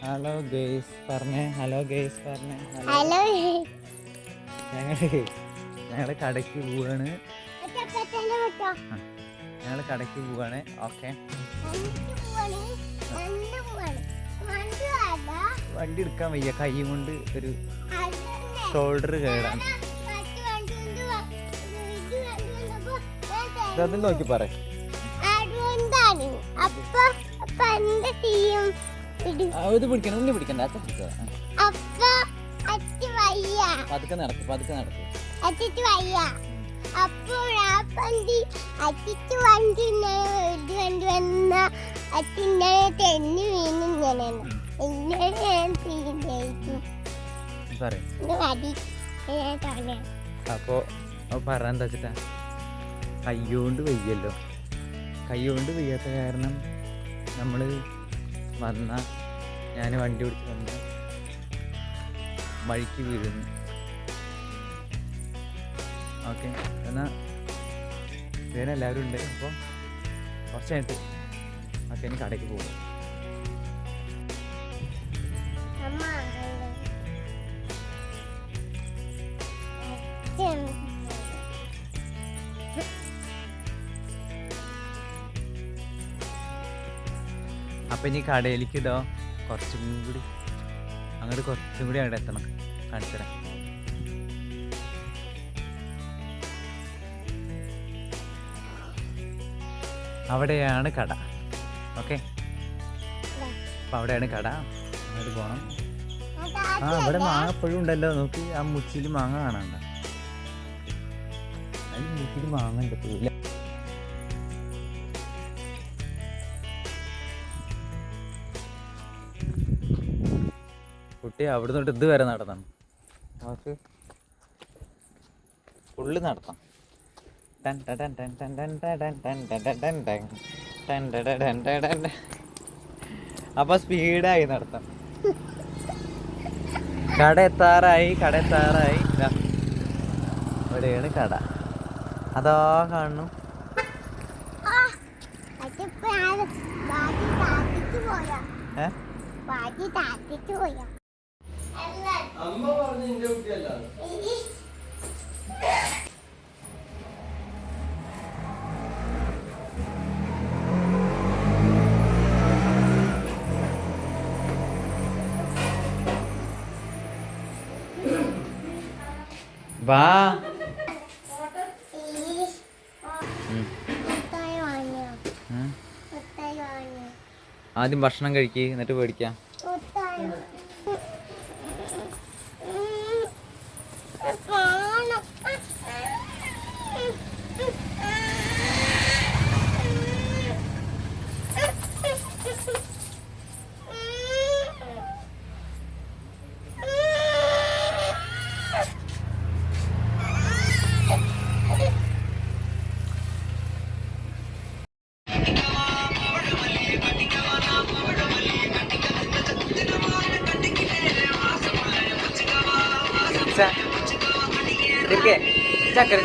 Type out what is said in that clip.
Hello guys പറഞ്ഞേ. Hello guys പറഞ്ഞേ. Hello ഞങ്ങള് കടയ്ക്ക് പോവാണ്. ഓക്കെ വണ്ടി എടുക്കാൻ വയ്യ, കൈ കൊണ്ട് ഒരു ഷോൾഡർ കേടാണ്. ഇതൊന്നും നോക്കി പറ. ഇത് പിടിക്കണം, ഉള്ളി പിടിക്കണ്ട. പതുക്കെ നടക്കും, പതുക്കെ നടക്കും. അപ്പൊ പറയാൻ വെച്ചിട്ടാ, കയ്യോണ്ട് വയ്യല്ലോ. കയ്യോണ്ട് വയ്യാത്ത കാരണം നമ്മള് ഞാൻ വണ്ടി ഓടിച്ച് വന്ന വഴിക്ക് വീഴുന്നു. ഓക്കെ, എന്നാൽ എല്ലാവരും ഉണ്ട്. അപ്പോൾ കുറച്ചായിട്ട് ഓക്കെ, ഇനി കടയ്ക്ക് പോകും. അപ്പം ഇനി കടയിലേക്ക് ഇതോ കുറച്ചും കൂടി അങ്ങോട്ട് അവിടെ എത്തണം. കാണിച്ചരാം. അവിടെയാണ് കട. ഓക്കെ, അപ്പം അവിടെയാണ് കട. അങ്ങോട്ട് പോകണം. ഇവിടെ മാങ്ങ എപ്പോഴും ഉണ്ടല്ലോ. നോക്കി, ആ മുച്ചിൽ മാങ്ങ കാണാണ്ട. അതിൽ മുച്ചിൽ മാങ്ങ ഉണ്ട്. കുട്ടി അവിടെ നിന്നിട്ട് ഇതുവരെ നടത്തണം. നമുക്ക് ഫുള്ള് നടത്താം. അപ്പൊ സ്പീഡായി നടത്താം. കട എത്താറായി. ഇവിടെയാണ് കട. അതാ കാണുന്നു. വാ, ആദ്യം ഭക്ഷണം കഴിക്ക്, എന്നിട്ട് പേടിക്കാം. ചക്കര